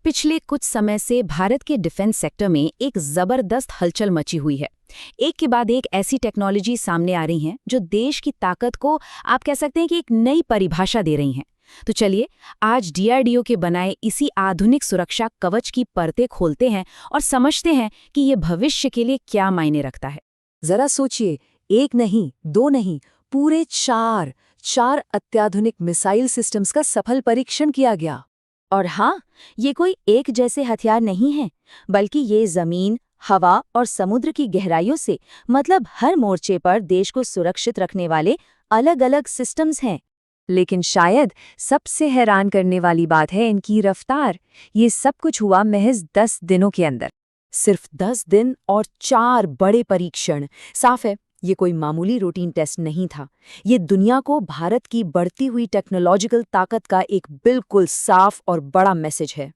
पिछले कुछ समय से भारत के डिफेंस सेक्टर में एक जबरदस्त हलचल मची हुई है। एक के बाद एक ऐसी टेक्नोलॉजी सामने आ रही हैं जो देश की ताकत को आप कह सकते हैं कि एक नई परिभाषा दे रही हैं। तो चलिए आज डीआरडीओ के बनाए इसी आधुनिक सुरक्षा कवच की परतें खोलते हैं और समझते हैं कि ये भविष्य के लिए क्या मायने रखता है। जरा सोचिए, एक नहीं, दो नहीं, पूरे चार अत्याधुनिक मिसाइल सिस्टम्स का सफल परीक्षण किया गया। और हाँ, ये कोई एक जैसे हथियार नहीं है, बल्कि ये जमीन, हवा और समुद्र की गहराइयों से मतलब हर मोर्चे पर देश को सुरक्षित रखने वाले अलग-अलग सिस्टम्स हैं। लेकिन शायद सबसे हैरान करने वाली बात है इनकी रफ्तार। ये सब कुछ हुआ महज 10 दिनों के अंदर। सिर्फ 10 दिन और 4 बड़े परीक्षण। साफ है, ये कोई मामूली रूटीन टेस्ट नहीं था। ये दुनिया को भारत की बढ़ती हुई टेक्नोलॉजिकल ताकत का एक बिल्कुल साफ और बड़ा मैसेज है।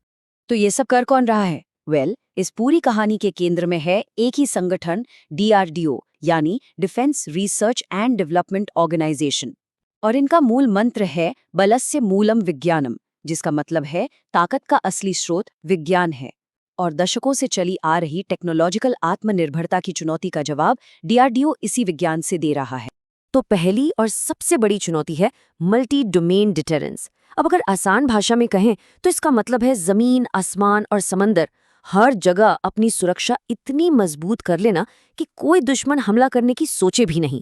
तो ये सब कर कौन रहा है? इस पूरी कहानी के केंद्र में है एक ही संगठन, डीआरडीओ, यानी defence research and development organisation. और इनका मूल मंत्र है बलस्य मूलम विज्ञानम, जिसका मतलब है ताकत का असली स्रोत विज्ञान है। और दशकों से चली आ रही टेक्नोलॉजिकल आत्मनिर्भरता की चुनौती का जवाब डीआरडीओ इसी विज्ञान से दे रहा है। तो पहली और सबसे बड़ी चुनौती है मल्टी डोमेन डिटरेंस। अब अगर आसान भाषा में कहें तो इसका मतलब है जमीन, आसमान और समंदर, हर जगह अपनी सुरक्षा इतनी मजबूत कर लेना कि कोई दुश्मन हमला करने की सोचे भी नहीं।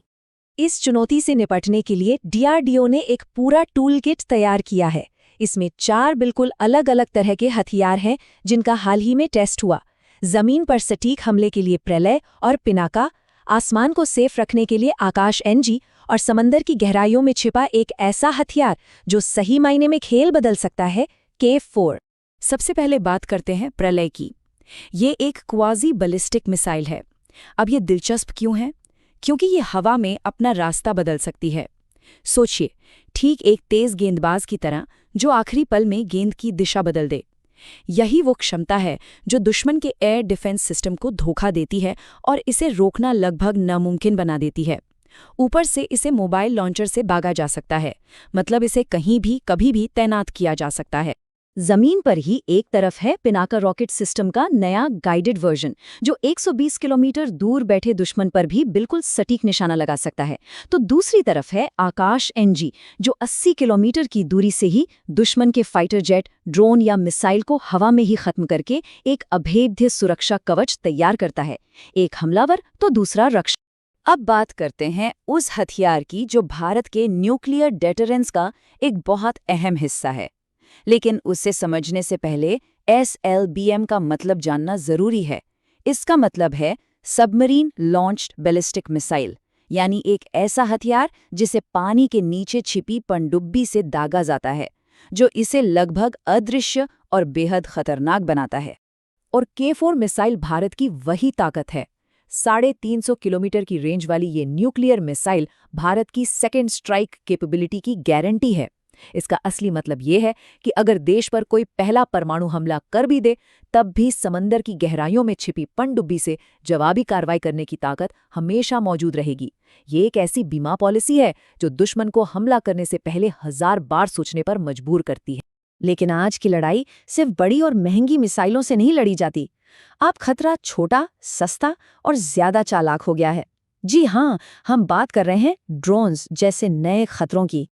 इस चुनौती से निपटने के लिए डीआरडीओ ने एक पूरा टूल किट तैयार किया है। इसमें 4 बिल्कुल अलग अलग तरह के हथियार हैं जिनका हाल ही में टेस्ट हुआ। जमीन पर सटीक हमले के लिए प्रलय और पिनाका, आसमान को सेफ रखने के लिए आकाश एनजी, और समंदर की गहराइयों में छिपा एक ऐसा हथियार जो सही मायने में खेल बदल सकता है, K4। सबसे पहले बात करते हैं प्रलय की। ये एक क्वाजी बैलिस्टिक मिसाइल है। अब ये दिलचस्प क्यों है? क्योंकि ये हवा में अपना रास्ता बदल सकती है। सोचिए, ठीक एक तेज गेंदबाज की तरह जो आखिरी पल में गेंद की दिशा बदल दे। यही वो क्षमता है जो दुश्मन के एयर डिफेंस सिस्टम को धोखा देती है और इसे रोकना लगभग नामुमकिन बना देती है। ऊपर से इसे मोबाइल लॉन्चर से दागा जा सकता है, मतलब इसे कहीं भी कभी भी तैनात किया जा सकता है। जमीन पर ही एक तरफ है पिनाका रॉकेट सिस्टम का नया गाइडेड वर्जन, जो 120 किलोमीटर दूर बैठे दुश्मन पर भी बिल्कुल सटीक निशाना लगा सकता है। तो दूसरी तरफ है आकाश एनजी, जो 80 किलोमीटर की दूरी से ही दुश्मन के फाइटर जेट, ड्रोन या मिसाइल को हवा में ही खत्म करके एक अभेद्य सुरक्षा कवच तैयार करता है। एक हमलावर तो दूसरा रक्षक। अब बात करते हैं उस हथियार की जो भारत के न्यूक्लियर डेटरेंस का एक बहुत अहम हिस्सा है। लेकिन उसे समझने से पहले SLBM का मतलब जानना जरूरी है। इसका मतलब है सबमरीन लॉन्च्ड बैलिस्टिक मिसाइल, यानी एक ऐसा हथियार जिसे पानी के नीचे छिपी पनडुब्बी से दागा जाता है, जो इसे लगभग अदृश्य और बेहद खतरनाक बनाता है। और K4 मिसाइल भारत की वही ताकत है। 350 किलोमीटर की रेंज वाली ये न्यूक्लियर मिसाइल भारत की सेकेंड स्ट्राइक कैपेबिलिटी की गारंटी है। इसका असली मतलब ये है कि अगर देश पर कोई पहला परमाणु हमला कर भी दे, तब भी समंदर की गहराइयों में छिपी पनडुब्बी से जवाबी कार्रवाई करने की ताकत हमेशा मौजूद रहेगी। ये एक ऐसी बीमा पॉलिसी है जो दुश्मन को हमला करने से पहले 1000 बार सोचने पर मजबूर करती है। लेकिन आज की लड़ाई सिर्फ बड़ी और महंगी मिसाइलों से नहीं लड़ी जाती। अब खतरा छोटा, सस्ता और ज्यादा चालाक हो गया है। जी हाँ, हम बात कर रहे हैं ड्रोन्स जैसे नए खतरों की।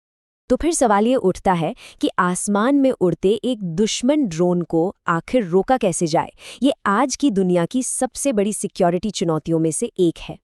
तो फिर सवाल ये उठता है कि आसमान में उड़ते एक दुश्मन ड्रोन को आखिर रोका कैसे जाए? ये आज की दुनिया की सबसे बड़ी सिक्योरिटी चुनौतियों में से एक है।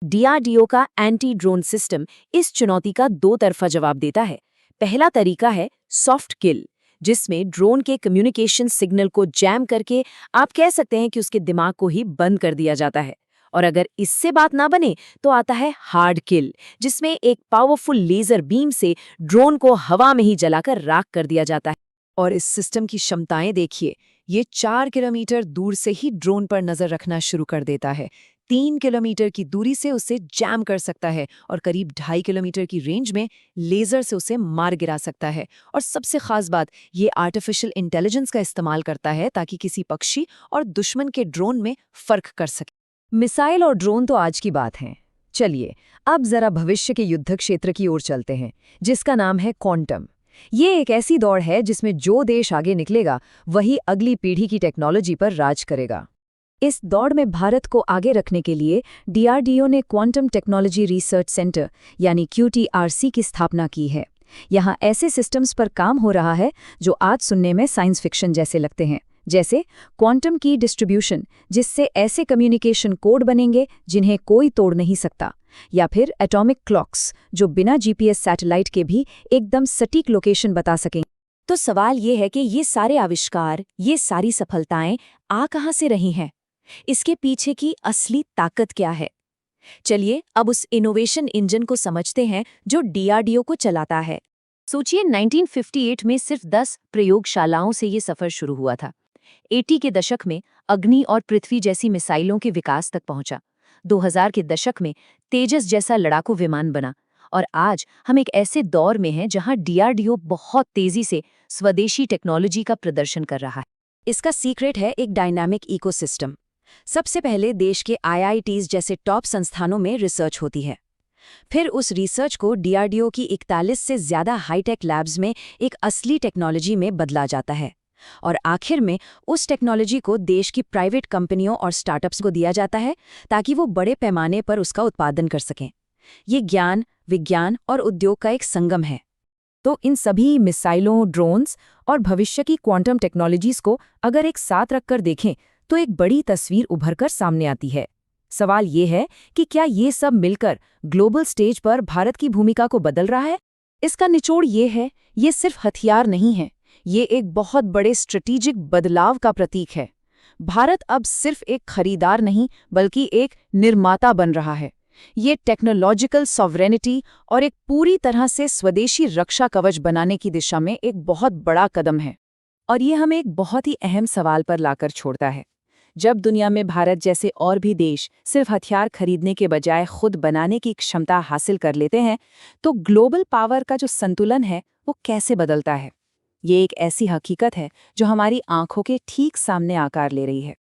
डीआरडीओ का एंटी ड्रोन सिस्टम इस चुनौती का 2 तरफा जवाब देता है। पहला तरीका है सॉफ्ट किल, जिसमें ड्रोन के कम्युनिकेशन सिग्नल को जैम करके आप कह सकते हैं कि उसके दिमाग को ही बंद कर दिया जाता है। और अगर इससे बात ना बने तो आता है हार्ड किल, जिसमें एक पावरफुल लेजर बीम से ड्रोन को हवा में ही जलाकर राख कर दिया जाता है। और इस सिस्टम की क्षमताएं देखिए, ये 4 किलोमीटर दूर से ही ड्रोन पर नजर रखना शुरू कर देता है, 3 किलोमीटर की दूरी से उसे जैम कर सकता है और करीब 2.5 किलोमीटर की रेंज में लेजर से उसे मार गिरा सकता है। और सबसे खास बात, ये आर्टिफिशियल इंटेलिजेंस का इस्तेमाल करता है ताकि किसी पक्षी और दुश्मन के ड्रोन में फर्क कर सके। मिसाइल और ड्रोन तो आज की बात हैं। चलिए अब जरा भविष्य के युद्ध क्षेत्र की ओर चलते हैं, जिसका नाम है क्वांटम। ये एक ऐसी दौड़ है जिसमें जो देश आगे निकलेगा वही अगली पीढ़ी की टेक्नोलॉजी पर राज करेगा। इस दौड़ में भारत को आगे रखने के लिए DRDO ने क्वांटम टेक्नोलॉजी रिसर्च सेंटर यानी QTRC की स्थापना की है। यहाँ ऐसे सिस्टम्स पर काम हो रहा है जो आज सुनने में साइंस फिक्शन जैसे लगते हैं, जैसे क्वांटम की डिस्ट्रीब्यूशन, जिससे ऐसे कम्युनिकेशन कोड बनेंगे जिन्हें कोई तोड़ नहीं सकता, या फिर एटॉमिक क्लॉक्स जो बिना GPS सैटेलाइट के भी एकदम सटीक लोकेशन बता सकें। तो सवाल ये है कि ये सारे आविष्कार, ये सारी सफलताएं आ कहाँ से रही हैं? इसके पीछे की असली ताकत क्या है? चलिए अब उस इनोवेशन इंजन को समझते हैं जो DRDO को चलाता है। सोचिए 1958 में सिर्फ 10 प्रयोगशालाओं से ये सफर शुरू हुआ था। 80 के दशक में अग्नि और पृथ्वी जैसी मिसाइलों के विकास तक पहुंचा। 2000 के दशक में तेजस जैसा लड़ाकू विमान बना और आज हम एक ऐसे दौर में हैं जहां DRDO बहुत तेजी से स्वदेशी टेक्नोलॉजी का प्रदर्शन कर रहा है। इसका सीक्रेट है एक डायनामिक इकोसिस्टम। सबसे पहले देश के IITs जैसे टॉप संस्थानों में रिसर्च होती है। फिर उस रिसर्च को DRDO की 41 से ज़्यादा हाईटेक लैब्स में एक असली टेक्नोलॉजी में बदला जाता है और आखिर में उस टेक्नोलॉजी को देश की प्राइवेट कंपनियों और स्टार्टअप्स को दिया जाता है ताकि वो बड़े पैमाने पर उसका उत्पादन कर सकें। ये ज्ञान, विज्ञान और उद्योग का एक संगम है। तो इन सभी मिसाइलों, ड्रोन्स और भविष्य की क्वांटम टेक्नोलॉजीज को अगर एक साथ रखकर देखें तो एक बड़ी तस्वीर उभरकर सामने आती है। सवाल ये है कि क्या ये सब मिलकर ग्लोबल स्टेज पर भारत की भूमिका को बदल रहा है? इसका निचोड़ ये है, ये सिर्फ हथियार नहीं है, ये एक बहुत बड़े स्ट्रेटेजिक बदलाव का प्रतीक है। भारत अब सिर्फ एक खरीदार नहीं बल्कि एक निर्माता बन रहा है। ये टेक्नोलॉजिकल सॉवरेनिटी और एक पूरी तरह से स्वदेशी रक्षा कवच बनाने की दिशा में एक बहुत बड़ा कदम है। और ये हमें एक बहुत ही अहम सवाल पर लाकर छोड़ता है। जब दुनिया में भारत जैसे और भी देश सिर्फ हथियार खरीदने के बजाय खुद बनाने की क्षमता हासिल कर लेते हैं, तो ग्लोबल पावर का जो संतुलन है वो कैसे बदलता है? ये एक ऐसी हकीकत है जो हमारी आंखों के ठीक सामने आकार ले रही है।